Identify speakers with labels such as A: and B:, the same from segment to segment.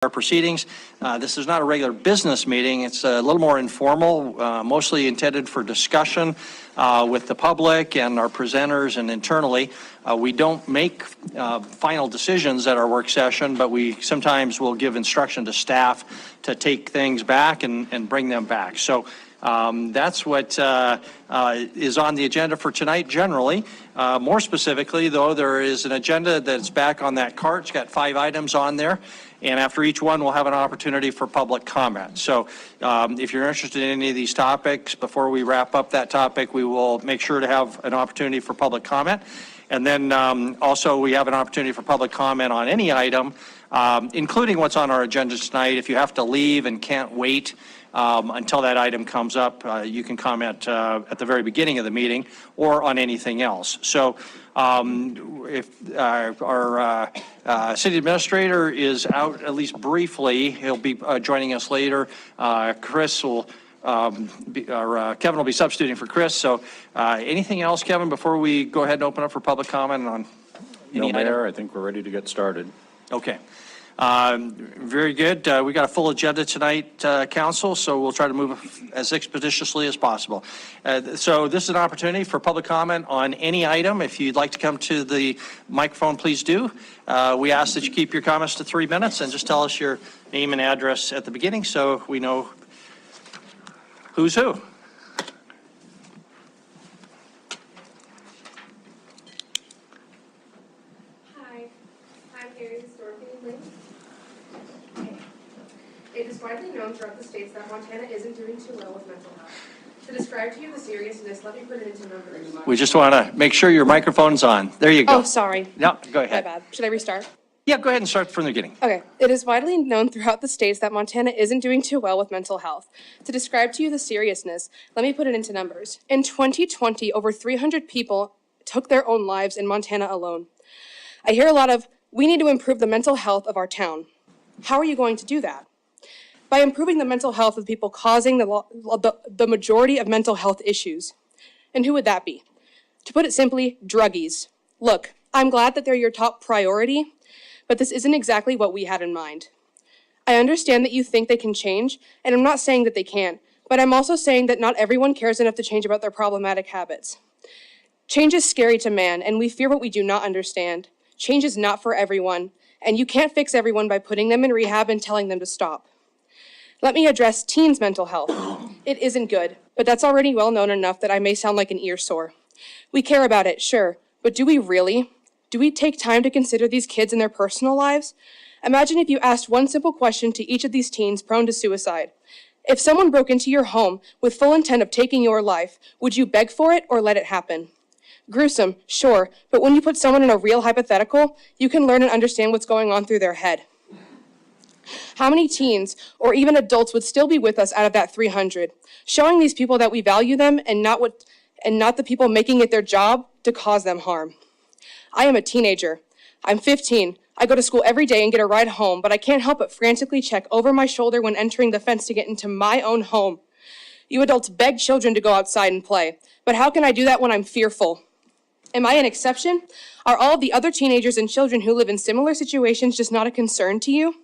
A: Our proceedings. This is not a regular business meeting. It's a little more informal, mostly intended for discussion with the public and our presenters and internally. We don't make final decisions at our work session, but we sometimes will give instruction to staff to take things back and bring them back. So that's what is on the agenda for tonight generally. More specifically, though, there is an agenda that's back on that card. It's got 5 items on there. And after each one, we'll have an opportunity for public comment. So if you're interested in any of these topics, before we wrap up that topic, we will make sure to have an opportunity for public comment. And then also we have an opportunity for public comment on any item, including what's on our agenda tonight. If you have to leave and can't wait until that item comes up, you can comment at the very beginning of the meeting or on anything else. So if our city administrator is out at least briefly, he'll be joining us later. Chris will Kevin will be substituting for Chris. So anything else, Kevin, before we go ahead and open up for public comment on any item?
B: Mayor, I think we're ready to get started.
A: Okay. Very good. We got a full agenda tonight, Council, so we'll try to move as expeditiously as possible. So this is an opportunity for public comment on any item. If you'd like to come to the microphone, please do. We ask that you keep your comments to 3 minutes and just tell us your name and address at the beginning so we know who's who.
C: It is widely known throughout the states that Montana isn't doing too well with mental health. To describe to you the seriousness, let me put it into numbers.
A: We just want to make sure your microphone's on. There you go.
C: Oh, sorry.
A: No, go ahead.
C: My bad. Should I restart?
A: Yeah, go ahead and start from the beginning.
C: Okay. It is widely known throughout the states that Montana isn't doing too well with mental health. To describe to you the seriousness, let me put it into numbers. In 2020, over 300 people took their own lives in Montana alone. I hear a lot of, we need to improve the mental health of our town. How are you going to do that? By improving the mental health of people causing the majority of mental health issues. And who would that be? To put it simply, druggies. Look, I'm glad that they're your top priority, but this isn't exactly what we had in mind. I understand that you think they can change, and I'm not saying that they can't, but I'm also saying that not everyone cares enough to change about their problematic habits. Change is scary to man, and we fear what we do not understand. Change is not for everyone, and you can't fix everyone by putting them in rehab and telling them to stop. Let me address teens' mental health. It isn't good, but that's already well known enough that I may sound like an ear sore. We care about it, sure, but do we really? Do we take time to consider these kids and their personal lives? Imagine if you asked one simple question to each of these teens prone to suicide. If someone broke into your home with full intent of taking your life, would you beg for it or let it happen? Gruesome, sure, but when you put someone in a real hypothetical, you can learn and understand what's going on through their head. How many teens or even adults would still be with us out of that 300, showing these people that we value them and not the people making it their job to cause them harm? I am a teenager. I'm 15. I go to school every day and get a ride home, but I can't help but frantically check over my shoulder when entering the fence to get into my own home. You adults beg children to go outside and play, but how can I do that when I'm fearful? Am I an exception? Are all the other teenagers and children who live in similar situations just not a concern to you?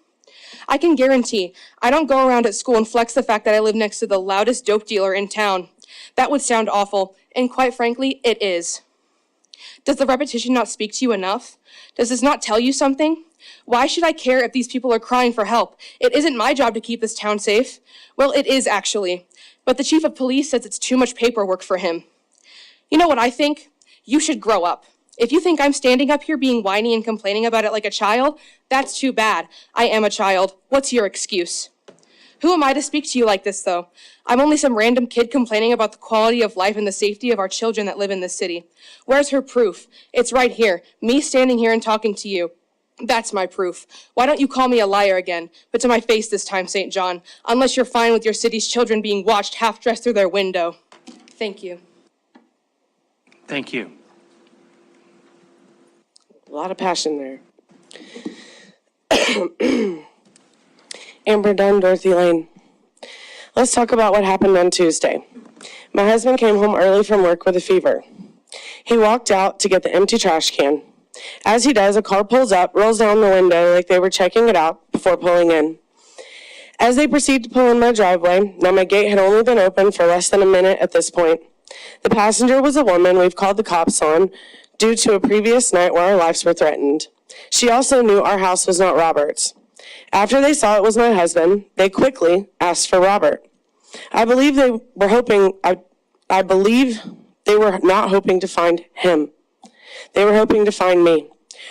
C: I can guarantee I don't go around at school and flex the fact that I live next to the loudest dope dealer in town. That would sound awful, and quite frankly, it is. Does the repetition not speak to you enough? Does this not tell you something? Why should I care if these people are crying for help? It isn't my job to keep this town safe. Well, it is actually, but the chief of police says it's too much paperwork for him. You know what I think? You should grow up. If you think I'm standing up here being whiny and complaining about it like a child, that's too bad. I am a child. What's your excuse? Who am I to speak to you like this, though? I'm only some random kid complaining about the quality of life and the safety of our children that live in this city. Where's her proof? It's right here. Me standing here and talking to you. That's my proof. Why don't you call me a liar again? But to my face this time, St. John. Unless you're fine with your city's children being watched half-dressed through their window. Thank you.
A: Thank you.
D: A lot of passion there. Amber Dunn, Dorothy Lane. Let's talk about what happened on Tuesday. My husband came home early from work with a fever. He walked out to get the empty trash can. As he does, a car pulls up, rolls down the window like they were checking it out before pulling in. As they proceed to pull in my driveway, now my gate had only been open for less than a minute at this point. The passenger was a woman we've called the cops on due to a previous night where our lives were threatened. She also knew our house was not Robert's. After they saw it was my husband, they quickly asked for Robert. I believe they were hoping, I believe they were not hoping to find him. They were hoping to find me.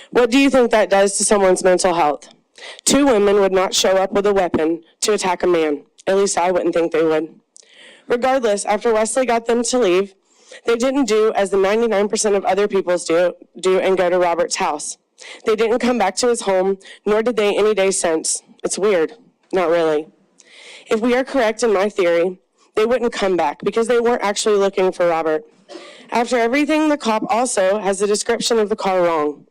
D: What do you think that does to someone's mental health? Two women would not show up with a weapon to attack a man. At least I wouldn't think they would. Regardless, after Wesley got them to leave, they didn't do as the 99% of other people do and go to Robert's house. They didn't come back to his home, nor did they any day since. It's weird. Not really. If we are correct in my theory, they wouldn't come back because they weren't actually looking for Robert. After everything, the cop also has the description of the car wrong.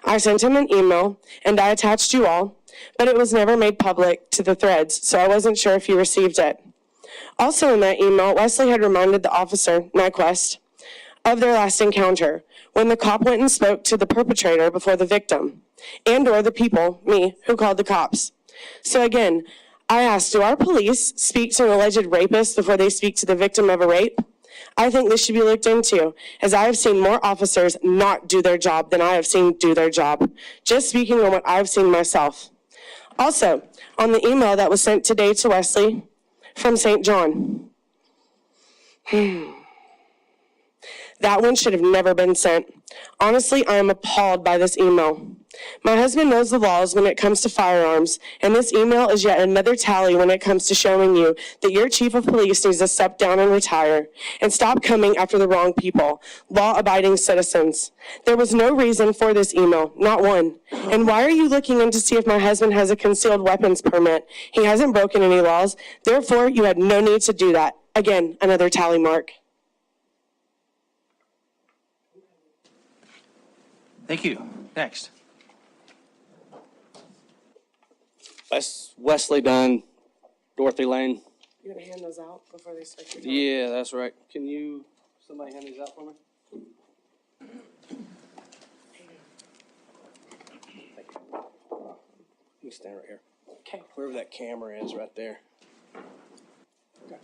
D: I sent him an email, and I attached you all, but it was never made public to the threads, so I wasn't sure if you received it. Also in that email, Wesley had reminded the officer, Nyquist, of their last encounter, when the cop went and spoke to the perpetrator before the victim, and or the people, me, who called the cops. So again, I asked, do our police speak to an alleged rapist before they speak to the victim of a rape? I think this should be looked into, as I have seen more officers not do their job than I have seen do their job, just speaking on what I've seen myself. Also, on the email that was sent today to Wesley from St. John. That one should have never been sent. Honestly, I am appalled by this email. My husband knows the laws when it comes to firearms, and this email is yet another tally when it comes to showing you that your chief of police needs to step down and retire, and stop coming after the wrong people, law-abiding citizens. There was no reason for this email, not one. And why are you looking in to see if my husband has a concealed weapons permit? He hasn't broken any laws, therefore you had no need to do that. Again, another tally mark.
A: Thank you. Next.
B: Wesley Dunn, Dorothy Lane.
D: You're gonna hand those out before they start your time?
B: Yeah, that's right. Can somebody hand these out for me? Thank you. You stand right here.
D: Okay.
B: Wherever that camera is, right there. Okay.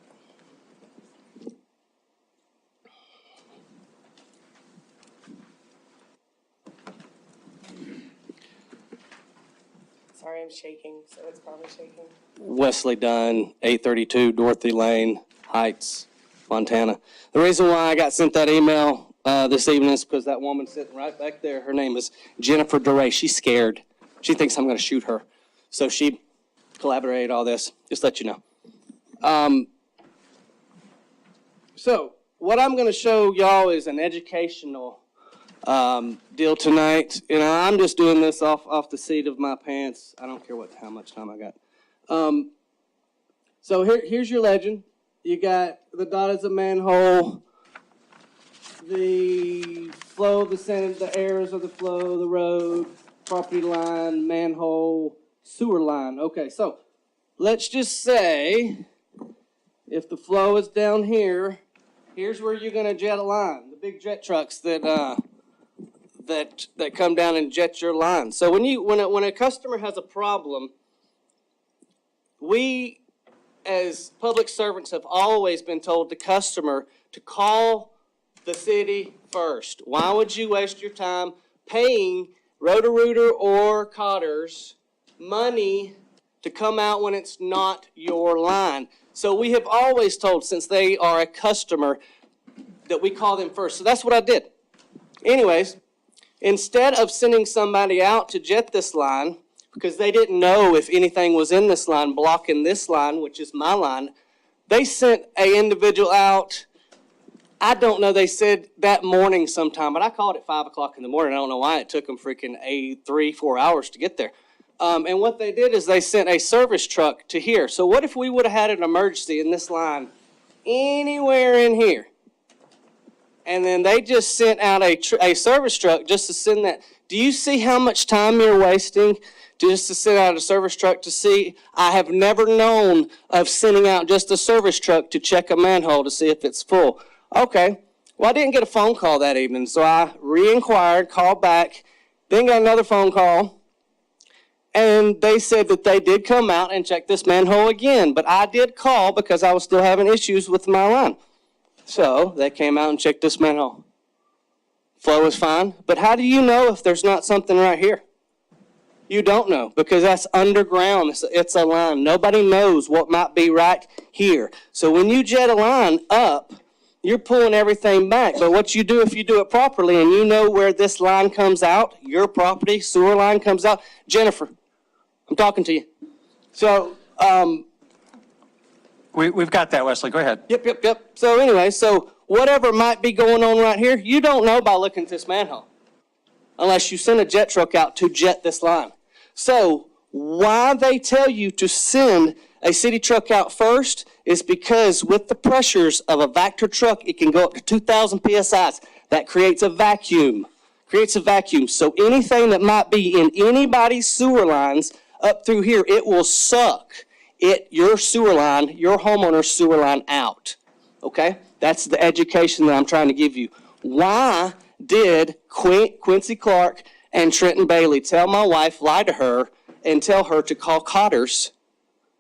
D: Sorry, I'm shaking, so it's probably shaking.
B: Wesley Dunn, 832 Dorothy Lane, Heights, Montana. The reason why I got sent that email this evening is because that woman sitting right back there, her name is Jennifer DeRay. She's scared. She thinks I'm going to shoot her. So she collaborated all this, just to let you know. So what I'm going to show y'all is an educational deal tonight. You know, I'm just doing this off the seat of my pants. I don't care how much time I got. So here's your legend. You got the dot is a manhole, the flow of the sand, the errors of the flow, the road, property line, manhole, sewer line. Okay, so let's just say if the flow is down here, here's where you're going to jet a line. The big jet trucks that come down and jet your line. So when a customer has a problem, we as public servants have always been told the customer to call the city first. Why would you waste your time paying Roto-Rooter or Cotters money to come out when it's not your line? So we have always told, since they are a customer, that we call them first. So that's what I did. Anyways, instead of sending somebody out to jet this line, because they didn't know if anything was in this line blocking this line, which is my line, they sent an individual out. I don't know, they said that morning sometime, but I called at 5 o'clock in the morning. I don't know why it took them freaking 3-4 hours to get there. And what they did is they sent a service truck to here. So what if we would have had an emergency in this line anywhere in here? And then they just sent out a service truck just to send that. Do you see how much time you're wasting just to send out a service truck to see? I have never known of sending out just a service truck to check a manhole to see if it's full. Okay, well, I didn't get a phone call that evening, so I re-inquired, called back, Then got another phone call, and they said that they did come out and check this manhole again. But I did call because I was still having issues with my line. So they came out and checked this manhole. Flow is fine, but how do you know if there's not something right here? You don't know because that's underground. It's a line. Nobody knows what might be right here. So when you jet a line up, you're pulling everything back. But what you do if you do it properly and you know where this line comes out, your property, sewer line comes out. Jennifer, I'm talking to you. So,
A: We've got that, Wesley. Go ahead.
B: Yep. So anyway, so whatever might be going on right here, you don't know by looking at this manhole unless you send a jet truck out to jet this line. So why they tell you to send a city truck out first is because with the pressures of a Vector truck, it can go up to 2,000 PSIs. That creates a vacuum. So anything that might be in anybody's sewer lines up through here, it will suck your sewer line, your homeowner's sewer line out. Okay? That's the education that I'm trying to give you. Why did Quincy Clark and Trenton Bailey tell my wife, lie to her, and tell her to call Cotter's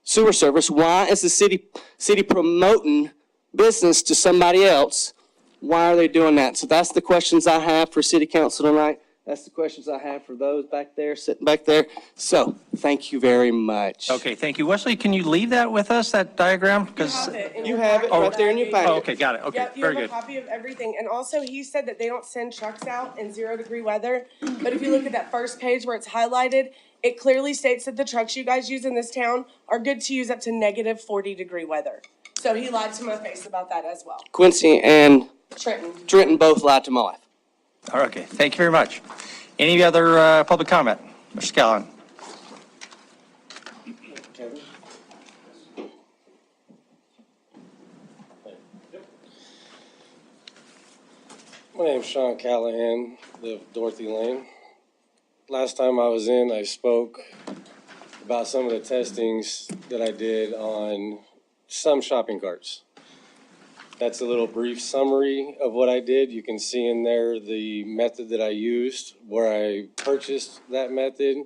B: sewer service? Why is the city promoting business to somebody else? Why are they doing that? So that's the questions I have for city council tonight. That's the questions I have for those back there, sitting back there. So thank you very much.
A: Okay, thank you. Wesley, can you leave that with us, that diagram? Because
B: You have it right there in your packet.
A: Oh, okay, got it. Okay,
D: Yep, you
A: very
D: have
A: good.
D: a copy of everything. And also, he said that they don't send trucks out in 0-degree weather. But if you look at that first page where it's highlighted, it clearly states that the trucks you guys use in this town are good to use up to negative 40-degree weather. So he lied to my face about that as well.
B: Quincy and
D: Trenton.
B: both lied to my wife.
A: All right, okay, thank you very much. Any other public comment? Mr. Scallon?
E: My name's Sean Callahan, live Dorothy Lane. Last time I was in, I spoke about some of the testings that I did on some shopping carts. That's a little brief summary of what I did. You can see in there the method that I used, where I purchased that method.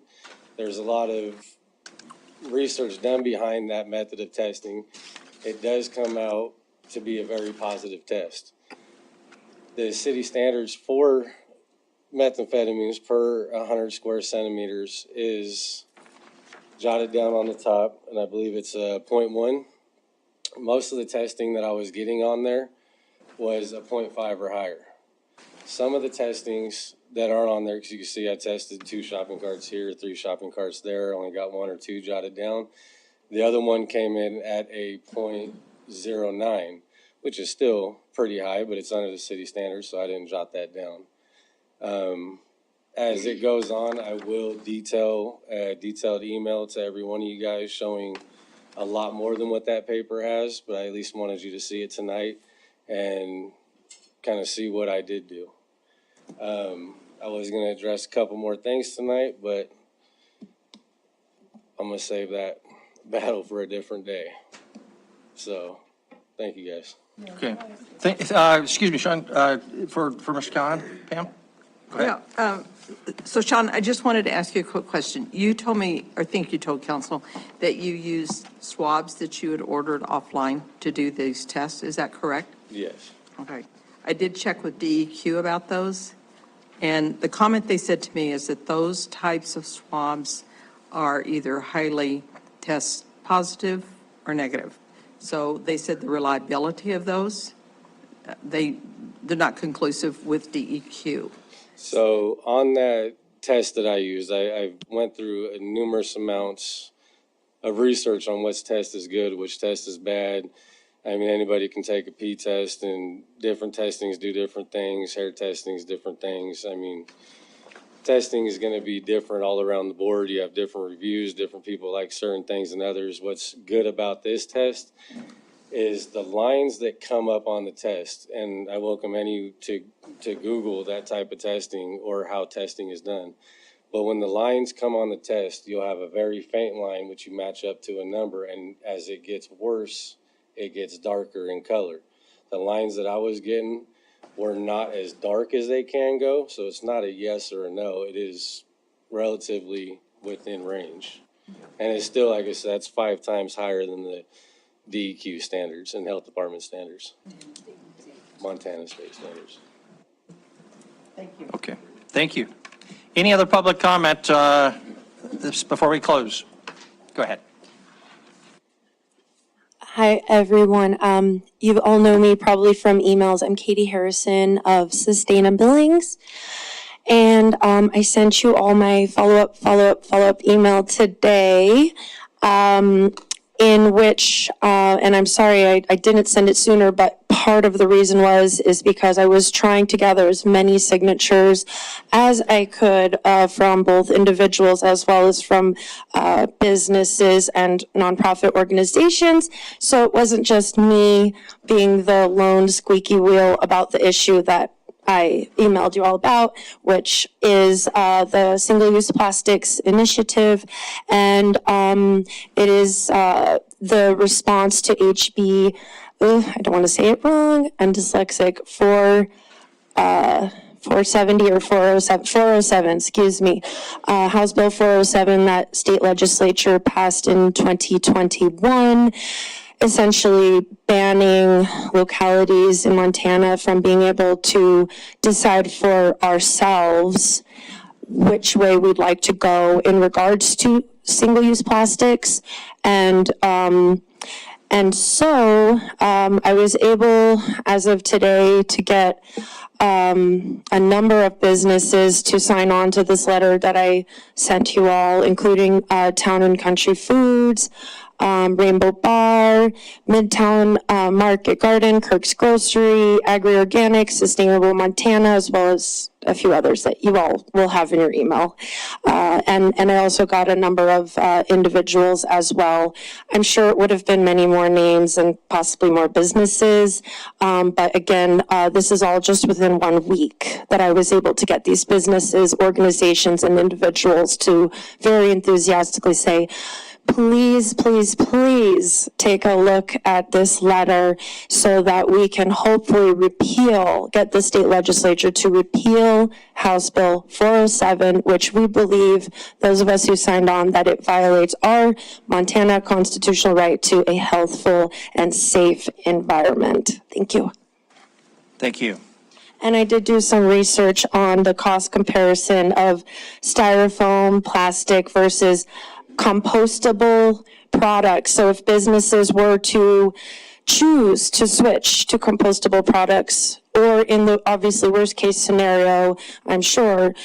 E: There's a lot of research done behind that method of testing. It does come out to be a very positive test. The city standards for methamphetamines per 100 square centimeters is jotted down on the top, and I believe it's 0.1. Most of the testing that I was getting on there was a 0.5 or higher. Some of the testings that are on there, because you can see I tested 2 shopping carts here, 3 shopping carts there, only got 1 or 2 jotted down. The other one came in at a 0.09, which is still pretty high, but it's under the city standards, so I didn't jot that down. As it goes on, I will detail a detailed email to every one of you guys showing a lot more than what that paper has, but I at least wanted you to see it tonight and kind of see what I did do. I was going to address a couple more things tonight, but I'm going to save that battle for a different day. So, thank you guys.
A: Okay. Excuse me, Sean, for Mr. Callahan, Pam? Go ahead.
F: Yeah, so Sean, I just wanted to ask you a quick question. You told me, or think you told council, that you used swabs that you had ordered offline to do these tests. Is that correct?
E: Yes.
F: Okay. I did check with DEQ about those, and the comment they said to me is that those types of swabs are either highly test positive or negative. So they said the reliability of those, they're not conclusive with DEQ.
E: So on that test that I used, I went through numerous amounts of research on which test is good, which test is bad. I mean, anybody can take a pee test, and different testings do different things. Hair testings, different things. I mean, testing is going to be different all around the board. You have different reviews, different people like certain things than others. What's good about this test is the lines that come up on the test, and I welcome any to Google that type of testing or how testing is done. But when the lines come on the test, you'll have a very faint line which you match up to a number, and as it gets worse, it gets darker in color. The lines that I was getting We're not as dark as they can go, so it's not a yes or a no. It is relatively within range. And it's still, like I said, that's 5 times higher than the DEQ standards and health department standards, Montana state standards.
A: Okay, thank you. Any other public comment before we close? Go ahead.
G: Hi, everyone. You all know me probably from emails. I'm Katie Harrison of Billings. And I sent you all my follow-up email today, in which, and I'm sorry I didn't send it sooner, but part of the reason is because I was trying to gather as many signatures as I could from both individuals as well as from businesses and nonprofit organizations. So it wasn't just me being the lone squeaky wheel about the issue that I emailed you all about, which is the Single-Use Plastics Initiative, and it is the response to HB, I don't want to say it wrong, I'm dyslexic, 470 or 407, excuse me, House Bill 407 that state legislature passed in 2021, essentially banning localities in Montana from being able to decide for ourselves which way we'd like to go in regards to single-use plastics. And so I was able, as of today, to get a number of businesses to sign on to this letter that I sent you all, including Town and Country Foods, Rainbow Bar, Midtown Market Garden, Kirk's Grocery, Agri Organic, Sustainable Montana, as well as a few others that you all will have in your email. And I also got a number of individuals as well. I'm sure it would have been many more names and possibly more businesses. But again, this is all just within 1 week that I was able to get these businesses, organizations, and individuals to very enthusiastically say, please, please, please take a look at this letter so that we can hopefully get the state legislature to repeal House Bill 407, which we believe, those of us who signed on, that it violates our Montana constitutional right to a healthful and safe environment. Thank you.
A: Thank you.
G: And I did do some research on the cost comparison of styrofoam, plastic versus compostable products. So if businesses were to choose to switch to compostable products, or in the obviously worst case scenario, I'm sure,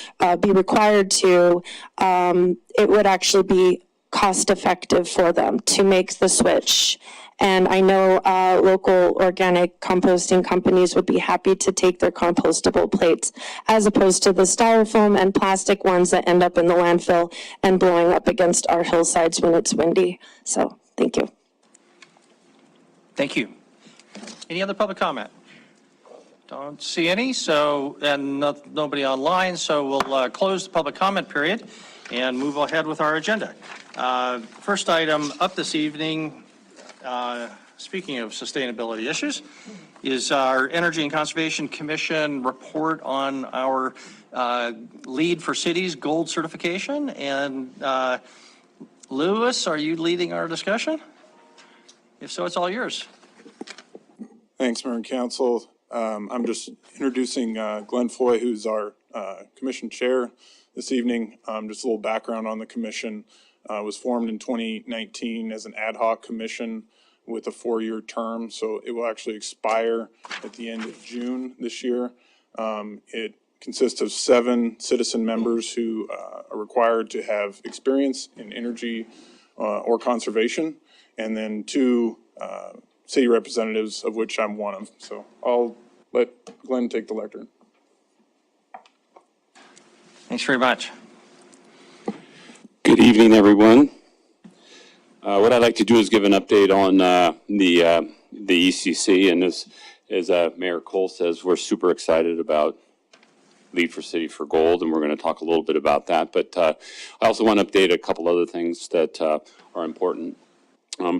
G: be required to, it would actually be cost effective for them to make the switch. And I know local organic composting companies would be happy to take their compostable plates as opposed to the styrofoam and plastic ones that end up in the landfill and blowing up against our hillsides when it's windy. So thank you.
A: Thank you. Any other public comment? Don't see any, so, and nobody online, so we'll close the public comment period and move ahead with our agenda. First item up this evening, speaking of sustainability issues, is our Energy and Conservation Commission report on our Lead for Cities Gold certification. And Lewis, are you leading our discussion? If so, it's all yours.
H: Thanks, Mayor and Council. I'm just introducing Glenn Foy, who's our commission chair this evening. Just a little background on the commission. Was formed in 2019 as an ad hoc commission with a 4-year term, so it will actually expire at the end of June this year. It consists of 7 citizen members who are required to have experience in energy or conservation, and then 2 city representatives, of which I'm one of. So I'll let Glenn take the lectern.
A: Thanks very much.
I: Good evening, everyone. What I'd like to do is give an update on the ECC, and as Mayor Cole says, we're super excited about Lead for City for Gold, and we're going to talk a little bit about that. But I also want to update a couple other things that are important.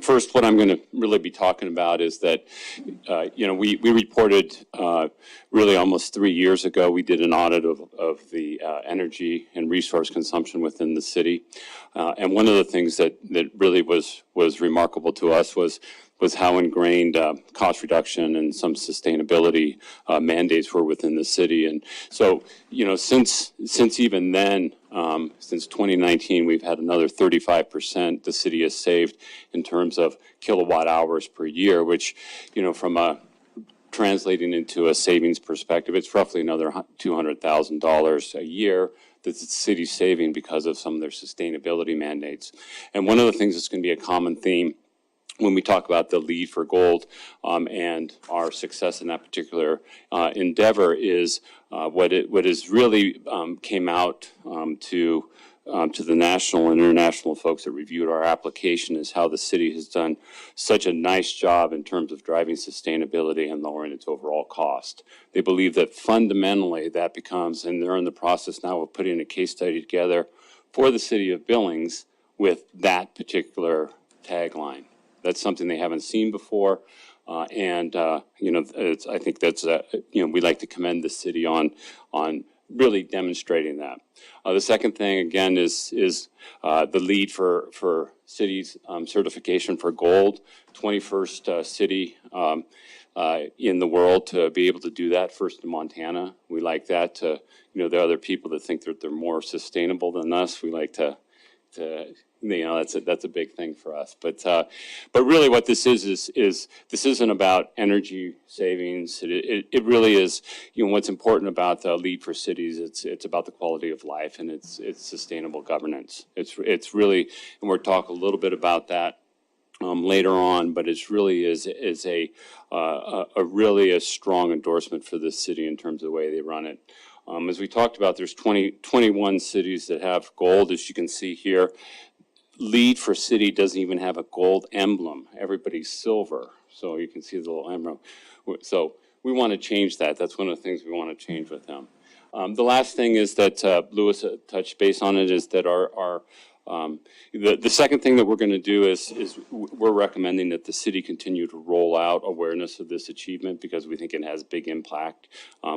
I: First, what I'm going to really be talking about is that, we reported really almost 3 years ago, we did an audit of the energy and resource consumption within the city. And one of the things that really was remarkable to us was how ingrained cost reduction and some sustainability mandates were within the city. And so, since even then, since 2019, we've had another 35% the city has saved in terms of kilowatt hours per year, which, from a translating into a savings perspective, it's roughly another $200,000 a year that the city's saving because of some of their sustainability mandates. And one of the things that's going to be a common theme when we talk about the lead for gold and our success in that particular endeavor is what is really came out to the national and international folks that reviewed our application is how the city has done such a nice job in terms of driving sustainability and lowering its overall cost. They believe that fundamentally that becomes, and they're in the process now of putting a case study together for the city of Billings with that particular tagline. That's something they haven't seen before, I think that's we like to commend the city on really demonstrating that. The second thing again is the lead for cities certification for gold, 21st city in the world to be able to do that, first in Montana. We like that. There are other people that think that they're more sustainable than us. We like to that's a big thing for us. But really what this is this isn't about energy savings. It really is, what's important about the lead for cities, it's about the quality of life and it's sustainable governance. It's really, and we'll talk a little bit about that later on, but it's really is a really a strong endorsement for the city in terms of the way they run it. As we talked about, there's 21 cities that have gold, as you can see here. Lead for city doesn't even have a gold emblem. Everybody's silver. So you can see the little emblem. So we want to change that. That's one of the things we want to change with them. The last thing is that Lewis touched base on it is that the second thing that we're going to do is we're recommending that the city continue to roll out awareness of this achievement because we think it has big impact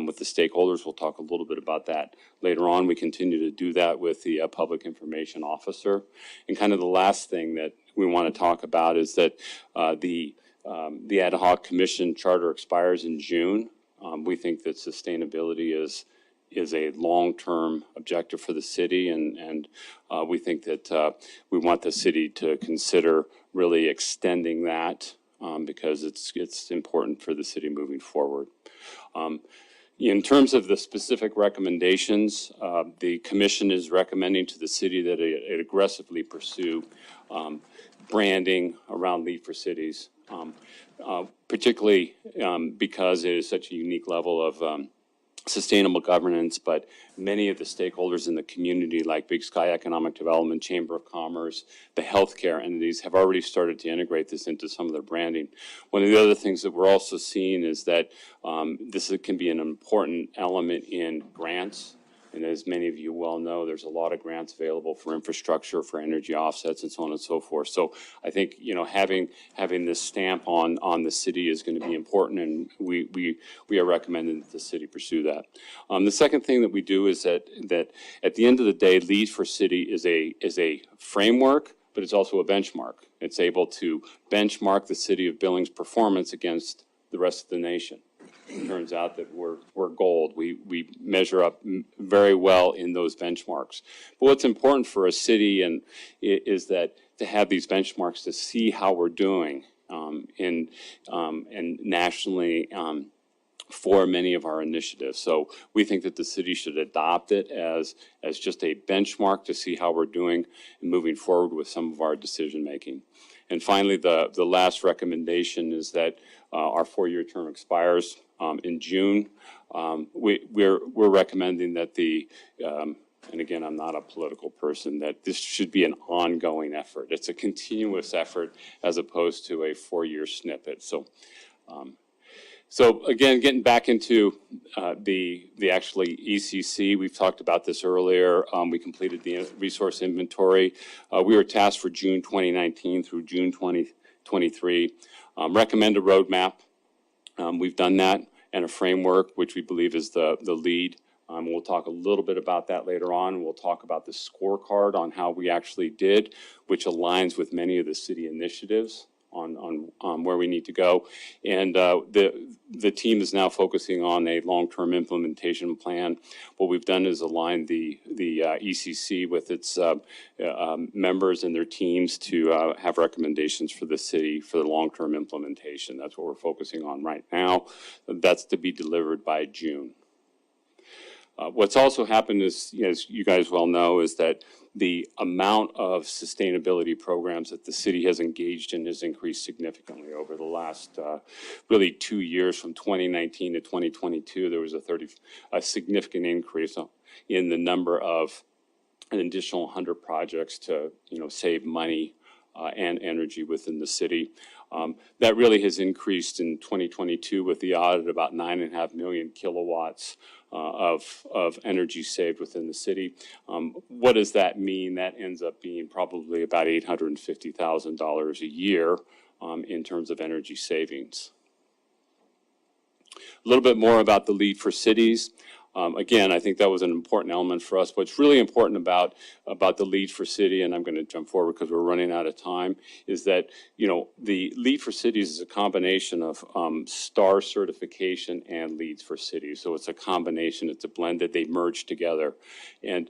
I: with the stakeholders. We'll talk a little bit about that later on. We continue to do that with the public information officer. And kind of the last thing that we want to talk about is that the ad hoc commission charter expires in June. We think that sustainability is a long-term objective for the city, and we think that we want the city to consider really extending that because it's important for the city moving forward. In terms of the specific recommendations, the commission is recommending to the city that it aggressively pursue branding around Lead for Cities, particularly because it is such a unique level of sustainable governance, but many of the stakeholders in the community, like Big Sky Economic Development, Chamber of Commerce, the healthcare entities, have already started to integrate this into some of their branding. One of the other things that we're also seeing is that this can be an important element in grants. And as many of you well know, there's a lot of grants available for infrastructure, for energy offsets, and so on and so forth. So I think having this stamp on the city is going to be important, and we are recommending that the city pursue that. The second thing that we do is that at the end of the day, Lead for City is a framework, but it's also a benchmark. It's able to benchmark the city of Billings' performance against the rest of the nation. It turns out that we're gold. We measure up very well in those benchmarks. But what's important for a city is that to have these benchmarks to see how we're doing and nationally for many of our initiatives. So we think that the city should adopt it as just a benchmark to see how we're doing and moving forward with some of our decision making. And finally, the last recommendation is that our 4-year term expires in June. We're recommending that and again, I'm not a political person, that this should be an ongoing effort. It's a continuous effort as opposed to a 4-year snippet. So So again, getting back into the actually ECC, we've talked about this earlier. We completed the resource inventory. We were tasked for June 2019 through June 2023. Recommend a roadmap. We've done that, and a framework, which we believe is the lead. We'll talk a little bit about that later on. We'll talk about the scorecard on how we actually did, which aligns with many of the city initiatives on where we need to go. And the team is now focusing on a long-term implementation plan. What we've done is align the ECC with its members and their teams to have recommendations for the city for the long-term implementation. That's what we're focusing on right now. That's to be delivered by June. What's also happened is, as you guys well know, is that the amount of sustainability programs that the city has engaged in has increased significantly over the last really 2 years. From 2019 to 2022, there was a significant increase in the number of an additional 100 projects to save money and energy within the city. That really has increased in 2022 with the audit, about 9.5 million kilowatts of energy saved within the city. What does that mean? That ends up being probably about $850,000 a year in terms of energy savings. A little bit more about the lead for cities. Again, I think that was an important element for us. What's really important about the lead for city, and I'm going to jump forward because we're running out of time, is that the lead for cities is a combination of STAR certification and leads for cities. So it's a combination, it's a blend that they merge together. And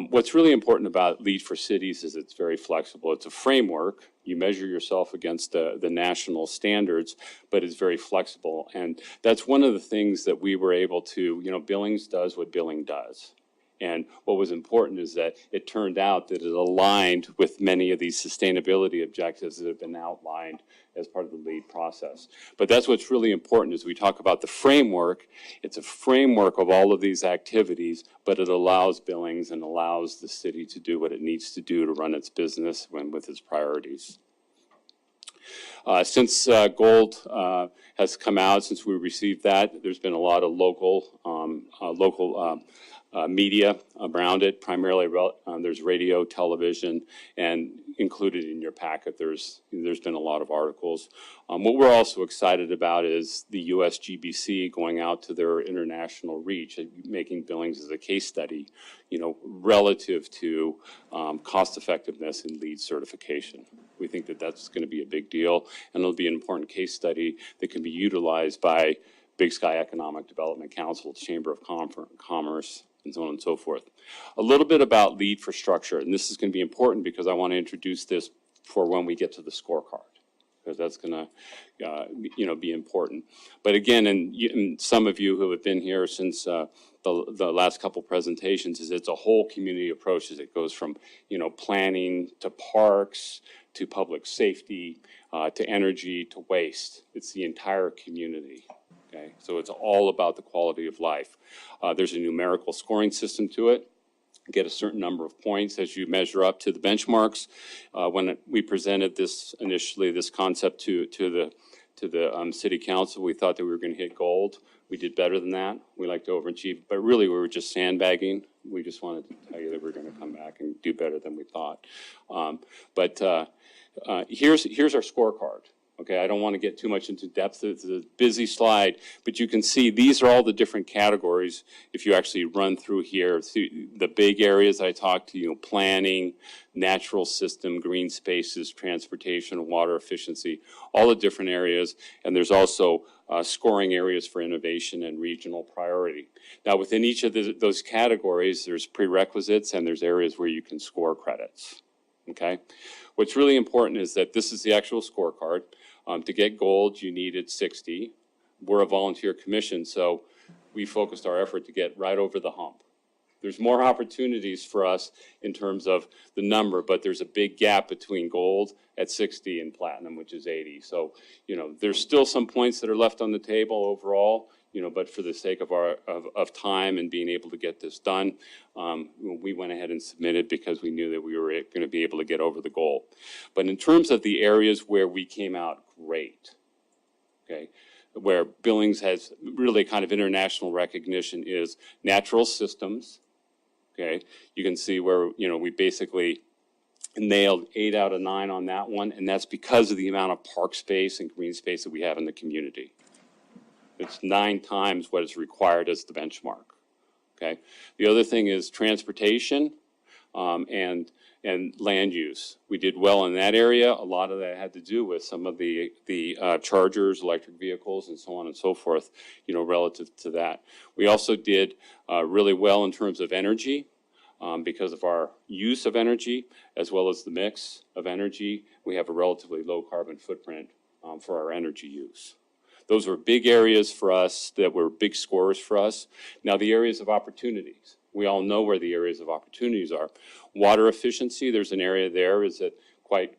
I: what's really important about lead for cities is it's very flexible. It's a framework. You measure yourself against the national standards, but it's very flexible. And that's one of the things that we were able to, Billings does what Billings does. And what was important is that it turned out that it aligned with many of these sustainability objectives that have been outlined as part of the LEED process. But that's what's really important as we talk about the framework. It's a framework of all of these activities, but it allows Billings and allows the city to do what it needs to do to run its business with its priorities. Since Gold has come out, since we received that, there's been a lot of local media around it. Primarily, there's radio, television, and included in your packet, there's been a lot of articles. What we're also excited about is the USGBC going out to their international reach, making Billings as a case study, relative to cost effectiveness and LEED certification. We think that that's going to be a big deal, and it'll be an important case study that can be utilized by Big Sky Economic Development Council, Chamber of Commerce, and so on and so forth. A little bit about LEED for structure, and this is going to be important because I want to introduce this for when we get to the scorecard, because that's going to be important. But again, and some of you who have been here since the last couple presentations, is it's a whole community approach as it goes from planning to parks to public safety to energy to waste. It's the entire community. Okay, so it's all about the quality of life. There's a numerical scoring system to it. Get a certain number of points as you measure up to the benchmarks. When we presented this initially, this concept to the city council, we thought that we were going to hit gold. We did better than that. We like to overachieve, but really we were just sandbagging. We just wanted to tell you that we're going to come back and do better than we thought. Here's our scorecard. Okay, I don't want to get too much into depth. It's a busy slide, but you can see these are all the different categories. If you actually run through here, the big areas I talked to, planning, natural system, green spaces, transportation, water efficiency, all the different areas. And there's also scoring areas for innovation and regional priority. Now, within each of those categories, there's prerequisites and there's areas where you can score credits. Okay, what's really important is that this is the actual scorecard. To get gold, you needed 60. We're a volunteer commission, so we focused our effort to get right over the hump. There's more opportunities for us in terms of the number, but there's a big gap between gold at 60 and platinum, which is 80. So, there's still some points that are left on the table overall, but for the sake of time and being able to get this done, we went ahead and submitted because we knew that we were going to be able to get over the goal. But in terms of the areas where we came out great, okay, where Billings has really kind of international recognition is natural systems. Okay, you can see where, you know, we basically nailed 8 out of 9 on that one, and that's because of the amount of park space and green space that we have in the community. It's 9 times what is required as the benchmark. Okay, the other thing is transportation and land use. We did well in that area. A lot of that had to do with some of the chargers, electric vehicles, and so on and so forth, you know, relative to that. We also did really well in terms of energy. Because of our use of energy, as well as the mix of energy, we have a relatively low carbon footprint for our energy use. Those were big areas for us that were big scores for us. Now, the areas of opportunities. We all know where the areas of opportunities are. Water efficiency, there's an area there is that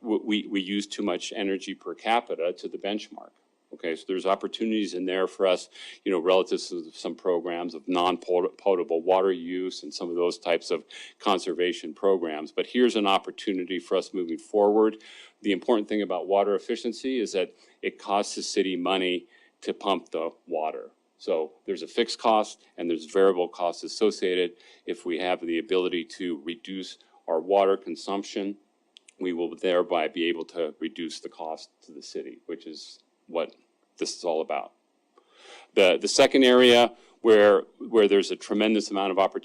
I: we use too much energy per capita to the benchmark. Okay, so there's opportunities in there for us, you know, relative to some programs of non-potable water use and some of those types of conservation programs. But here's an opportunity for us moving forward. The important thing about water efficiency is that it costs the city money to pump the water. So there's a fixed cost and there's variable costs associated. If we have the ability to reduce our water consumption, we will thereby be able to reduce the cost to the city, which is what this is all about. The second area where there's a tremendous amount of opportunity